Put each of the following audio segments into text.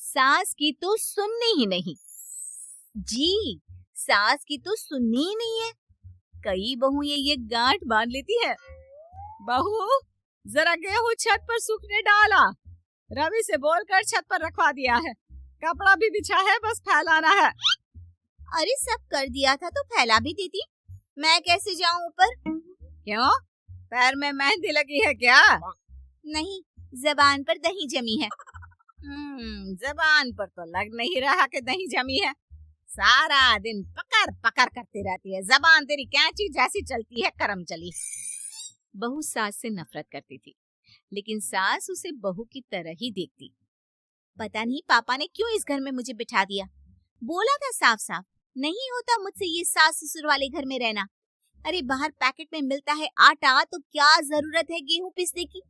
सास की तो सुननी ही नहीं। जी, सास की तो सुननी ही नहीं है। कई बहू ये गांठ बांध लेती है। बहू, जरा गेहूं छत पर सूखने डाला। रवि से बोलकर छत पर रखवा दिया है। कपड़ा भी बिछा है, बस फैलाना है। अरे सब कर दिया था तो फैला भी देती। मैं कैसे जाऊं ऊपर? क्यों, पैर में मेहंदी लगी है क्या? नहीं, जबान पर दही जमी है। जबान पर तो लग नहीं रहा कि दही जमी है। सारा दिन पकड़ पकड़ करती रहती है। जबान तेरी कैंची जैसी चलती है, करम चली। बहू सास से नफरत करती थी, लेकिन सास उसे बहू की तरह ही देखती। पता नहीं पापा ने क्यों इस घर में मुझे बिठा दिया। बोला था साफ साफ, नहीं होता मुझसे ये सास ससुर वाले घर में रहना। अरे बाहर पैकेट में मिलता है आटा, तो क्या जरूरत है गेहूं पीसने की।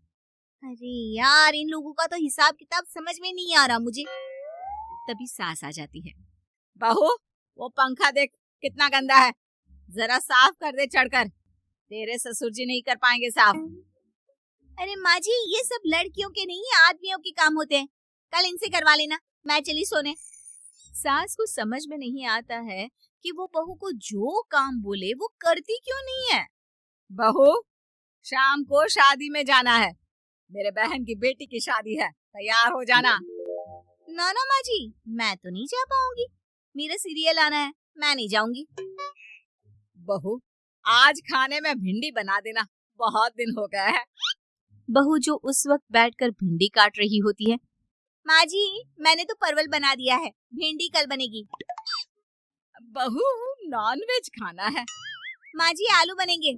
अरे यार, इन लोगों का तो हिसाब किताब समझ में नहीं आ रहा मुझे। तभी सास आ जाती है। बहू, वो पंखा देख कितना गंदा है, जरा साफ कर दे चढ़कर। तेरे ससुर जी नहीं कर पाएंगे साफ। अरे माँ जी, ये सब लड़कियों के नहीं आदमियों के काम होते हैं। कल इनसे करवा लेना, मैं चली सोने। सास को समझ में नहीं आता है कि वो बहू को जो काम बोले वो करती क्यों नहीं है। बहू, शाम को शादी में जाना है। मेरे बहन की बेटी की शादी है, तैयार हो जाना। ना ना माँ जी, मैं तो नहीं जा पाऊंगी। मेरा सीरियल आना है, मैं नहीं जाऊंगी। बहू, आज खाने में भिंडी बना देना, बहुत दिन हो गया है। बहू जो उस वक्त बैठकर भिंडी काट रही होती है। माँ जी, मैंने तो परवल बना दिया है, भिंडी कल बनेगी। बहू, नॉनवेज खाना है। माँ जी, आलू बनेंगे।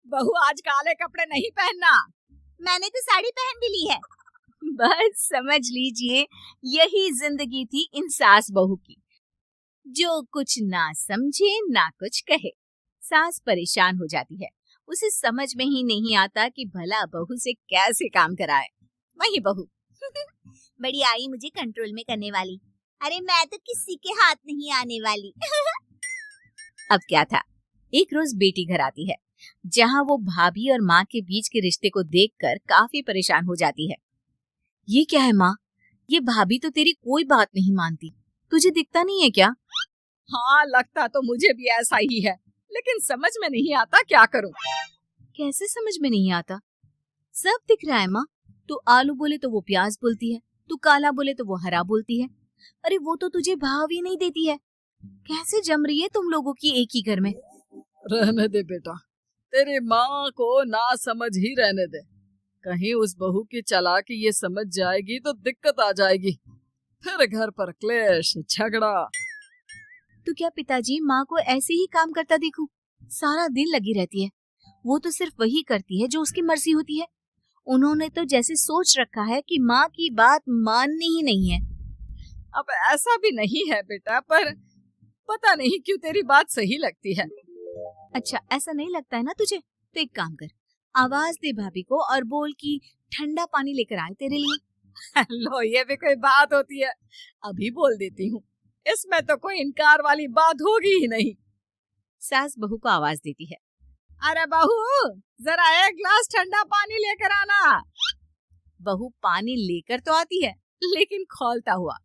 बहू, आज काले कपड़े नहीं पहनना। मैंने तो साड़ी पहन भी ली है। बस समझ लीजिए, यही जिंदगी थी इन सास बहू की, जो कुछ ना समझे ना कुछ कहे। सास परेशान हो जाती है, उसे समझ में ही नहीं आता कि भला बहू से कैसे काम कराए। वही बहू बड़ी आई मुझे कंट्रोल में करने वाली। अरे मैं तो किसी के हाथ नहीं आने वाली। अब क्या था, एक रोज बेटी घर आती है, जहाँ वो भाभी और माँ के बीच के रिश्ते को देखकर काफी परेशान हो जाती है। ये क्या है माँ, ये भाभी तो तेरी कोई बात नहीं मानती, तुझे दिखता नहीं है क्या? हाँ, लगता तो मुझे भी ऐसा ही है, लेकिन समझ में नहीं आता क्या करूं। कैसे समझ में नहीं आता? सब दिख रहा है माँ। तू आलू बोले तो वो प्याज बोलती है, तू काला बोले तो वो हरा बोलती है। अरे वो तो तुझे भाव ही नहीं देती है। कैसे जम रही है तुम लोगों की एक ही घर में? रहने दे बेटा, तेरी माँ को ना समझ ही रहने दे। कहीं उस बहू की चालाकी ये समझ जाएगी तो दिक्कत आ जाएगी, फिर घर पर क्लेश झगड़ा। तो क्या पिताजी माँ को ऐसे ही काम करता देखूं? सारा दिन लगी रहती है। वो तो सिर्फ वही करती है जो उसकी मर्जी होती है। उन्होंने तो जैसे सोच रखा है कि माँ की बात माननी ही नहीं है। अब ऐसा भी नहीं है बेटा, पर पता नहीं क्यों तेरी बात सही लगती है। अच्छा, ऐसा नहीं लगता है ना तुझे? तो एक काम कर, आवाज दे भाभी को और बोल कि ठंडा पानी लेकर आए तेरे लिए। लो, ये भी कोई बात होती है? अभी बोल देती हूँ, इसमें तो कोई इनकार वाली बात होगी ही नहीं। सास बहू को आवाज देती है। अरे बहू, जरा एक गिलास ठंडा पानी लेकर आना। बहू पानी लेकर तो आती है, लेकिन खौलता हुआ।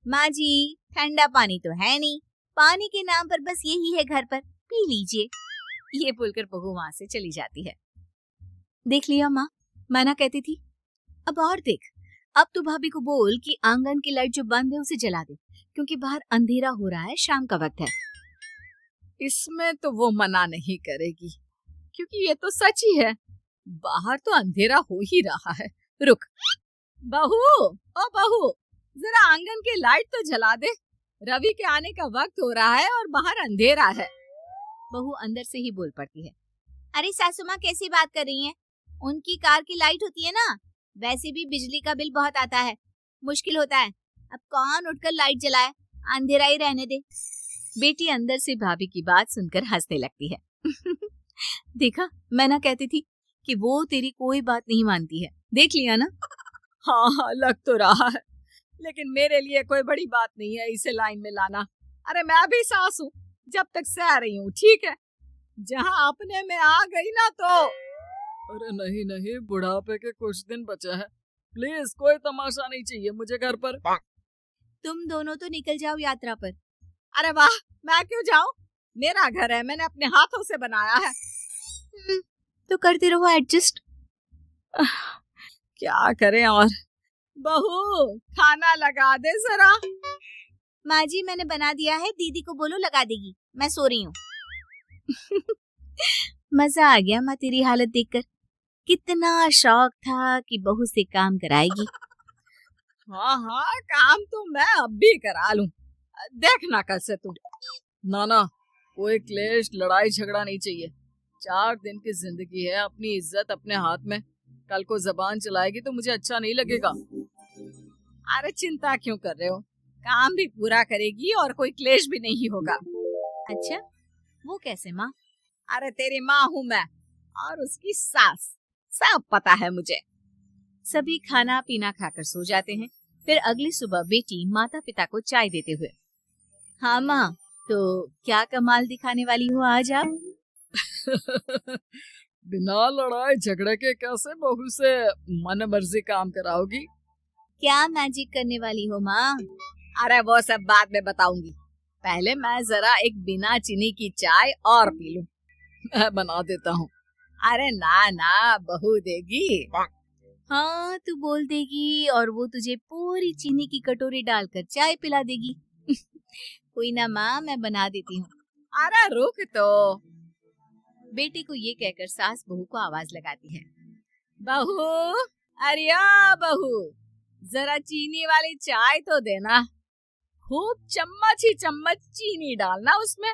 माँ जी, ठंडा पानी तो है नहीं, पानी के नाम पर बस यही है घर पर, पी लीजिए। ये बोलकर बहू वहां से चली जाती है। देख लिया माँ, मैं ना कहती थी। अब और देख, अब तू भाभी को बोल कि आंगन की लाइट जो बंद है उसे जला दे, क्योंकि बाहर अंधेरा हो रहा है, शाम का वक्त है। इसमें तो वो मना नहीं करेगी, क्योंकि ये तो सच ही है, बाहर तो अंधेरा हो ही रहा है। रुक बहू, ओ बहू, जरा आंगन की लाइट तो जला दे। रवि के आने का वक्त हो रहा है और बाहर अंधेरा है। बहू अंदर से ही बोल पड़ती है। अरे सासू माँ, कैसी बात कर रही हैं? उनकी कार की लाइट होती है ना, वैसे भी बिजली का बिल बहुत आता है, मुश्किल होता है। अब कौन उठकर लाइट जलाए, अंधेरा ही रहने दे। बेटी अंदर से भाभी की बात सुनकर हंसने लगती है। देखा, मैं ना कहती थी कि वो तेरी कोई बात नहीं मानती है, देख लिया ना। हाँ हाँ, लग तो रहा है, लेकिन मेरे लिए कोई बड़ी बात नहीं है इसे लाइन में लाना। अरे मैं भी सास हूँ, जब तक सह रही हूँ, ठीक है। जहाँ अपने में आ गई ना तो। अरे नहीं नहीं, बुढ़ापे के कुछ दिन बचे हैं, प्लीज कोई तमाशा नहीं चाहिए मुझे घर पर। तुम दोनों तो निकल जाओ यात्रा पर। अरे वाह, मैं क्यों जाऊं? मेरा घर है, मैंने अपने हाथों से बनाया है। तो करते रहो एडजस्ट। क्या करें और। बहू, खाना लगा दे जरा। माँ जी, मैंने बना दिया है, दीदी को बोलो लगा देगी, मैं सो रही हूँ। मजा आ गया माँ तेरी हालत देखकर। कितना शौक था कि बहू से काम कराएगी। हाँ हाँ, काम तो मैं अब भी करा लूं। देखना कल से तू। ना, कोई क्लेश लड़ाई झगड़ा नहीं चाहिए। 4 दिन की जिंदगी है, अपनी इज्जत अपने हाथ में। कल को जबान चलाएगी तो मुझे अच्छा नहीं लगेगा। अरे चिंता क्यों कर रहे हो, काम भी पूरा करेगी और कोई क्लेश भी नहीं होगा। अच्छा, वो कैसे माँ? अरे तेरी माँ हूँ मैं और उसकी सास, सब पता है मुझे। सभी खाना पीना खाकर सो जाते हैं। फिर अगली सुबह बेटी माता पिता को चाय देते हुए, हाँ माँ, तो क्या कमाल दिखाने वाली हो आज आप? बिना लड़ाई झगड़े के कैसे बहू से मन मर्जी काम कराओगी? क्या मैजिक करने वाली हो माँ? अरे वो सब बाद में बताऊंगी, पहले मैं जरा एक बिना चीनी की चाय और पी लूं। मैं बना देता हूँ। अरे ना, बहू देगी। हाँ, तू बोल देगी और वो तुझे पूरी चीनी की कटोरी डालकर चाय पिला देगी। कोई ना माँ, मैं बना देती हूँ। अरे रुक तो। बेटे को ये कहकर सास बहू को आवाज लगाती है, बहू, अरे बहू, जरा चीनी वाली चाय तो देना। खूब चम्मच ही चम्मच चीनी डालना उसमें।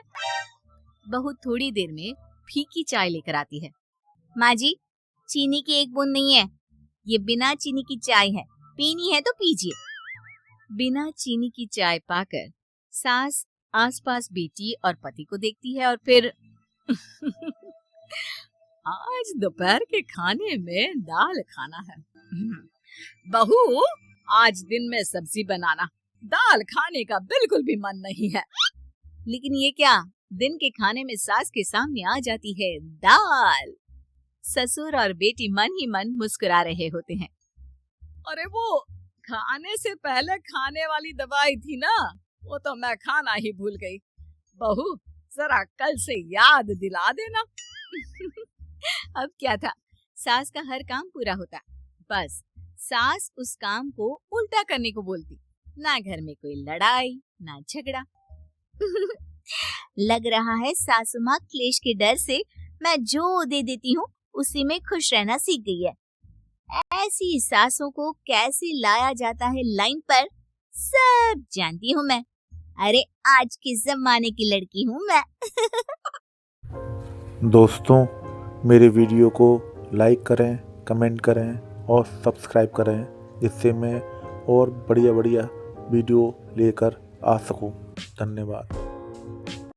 बहू थोड़ी देर में फीकी चाय लेकर आती है। माँ जी, चीनी की एक बूंद नहीं है, ये बिना चीनी की चाय है, पीनी है तो पीजिए। बिना चीनी की चाय पाकर सास आसपास बेटी और पति को देखती है और फिर आज दोपहर के खाने में दाल खाना है। बहू, आज दिन में सब्जी बनाना, दाल खाने का बिल्कुल भी मन नहीं है। लेकिन ये क्या, दिन के खाने में सास के सामने आ जाती है दाल। ससुर और बेटी मन ही मन मुस्कुरा रहे होते हैं। अरे वो खाने से पहले खाने वाली दवाई थी ना, वो तो मैं खाना ही भूल गई। बहू, जरा कल से याद दिला देना। अब क्या था, सास का हर काम पूरा होता, बस सास उस काम को उल्टा करने को बोलती। ना घर में कोई लड़ाई ना झगड़ा। लग रहा है सासू माँ क्लेश के डर से मैं जो दे देती हूँ उसी में खुश रहना सीख गई है। ऐसी सासों को कैसे लाया जाता है लाइन पर, सब जानती हूँ मैं। अरे आज के जमाने की लड़की हूँ मैं। दोस्तों, मेरे वीडियो को लाइक करें, कमेंट करें और सब्सक्राइब करें, जिससे मैं और बढ़िया वीडियो लेकर आ सकूं। धन्यवाद।